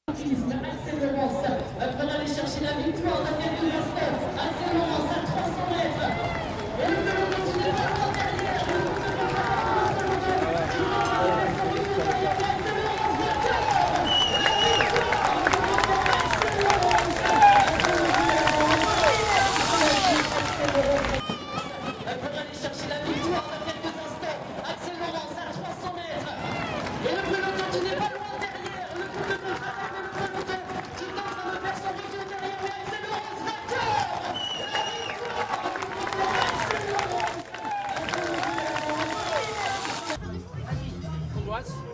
Axel Laurence va aller chercher la victoire dans quelques instants. Axel Laurence à 300 mètres. Et le peloton qui n'est pas loin derrière.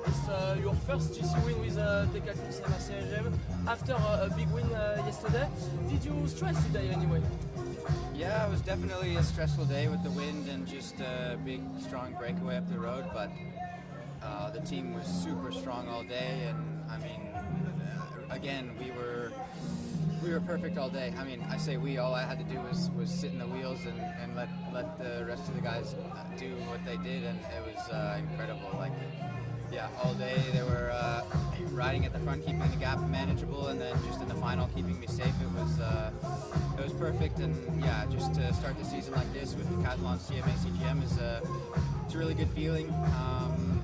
It's your first GC win with Decathlon CMA-CGM after a big win yesterday. Did you stress today anyway? Yeah, it was definitely a stressful day with the wind and just a big, strong breakaway up the road, but the team was super strong all day, and I mean, again, we were perfect all day. I mean, I say we, all I had to do was sit in the wheels and let the rest of the guys do what they did, and it was incredible. Like, yeah, all day they were riding at the front, keeping the gap manageable, and then just in the final keeping me safe. It was perfect, and yeah, just to start the season like this with Decathlon CMA-CGM is it's a really good feeling. I'm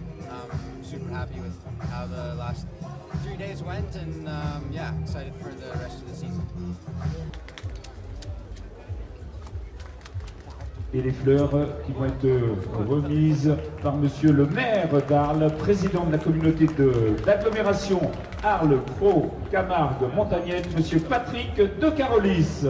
super happy with how the last 3 days went, and yeah, excited for the rest of the season. Et les fleurs qui vont être remises par monsieur le maire d'Arles, président de la communauté d'agglomération Arles-Pau-Camargue-Montagnette, monsieur Patrick de Carolis.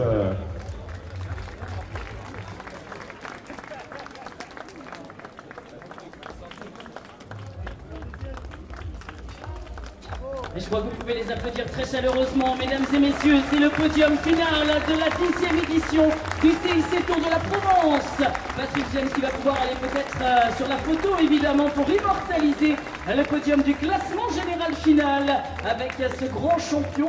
Et je crois que vous pouvez les applaudir très chaleureusement, mesdames et messieurs. C'est le podium final de la 10e édition du CIC Tour de la Provence. Patrick James qui va pouvoir aller peut-être sur la photo, évidemment, pour immortaliser le podium du classement général final avec ce grand champion,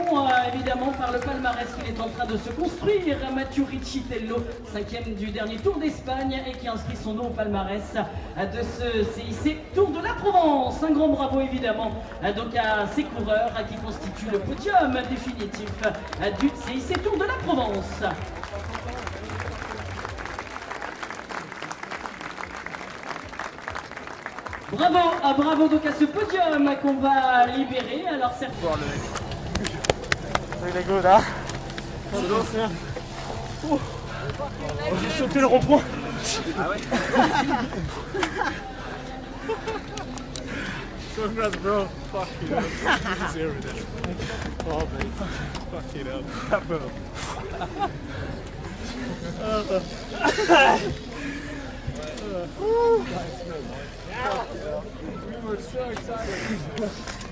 évidemment, par le palmarès qu'il est en train de se construire. Mathieu Riccitello, 5e du dernier Tour d'Espagne et qui inscrit son nom au palmarès de ce CIC Tour de la Provence. Un grand bravo, évidemment, donc à ces coureurs qui constituent le podium définitif du CIC Tour de la Provence. Bravo, bravo donc à ce podium qu'on va libérer. Alors certes. Il est good, hein? J'ai sauté le rond-point. Ah ouais? Congrats, bro. Fuck you up. You deserve it. Oh, man. Fuck it up. Bro. We were so excited.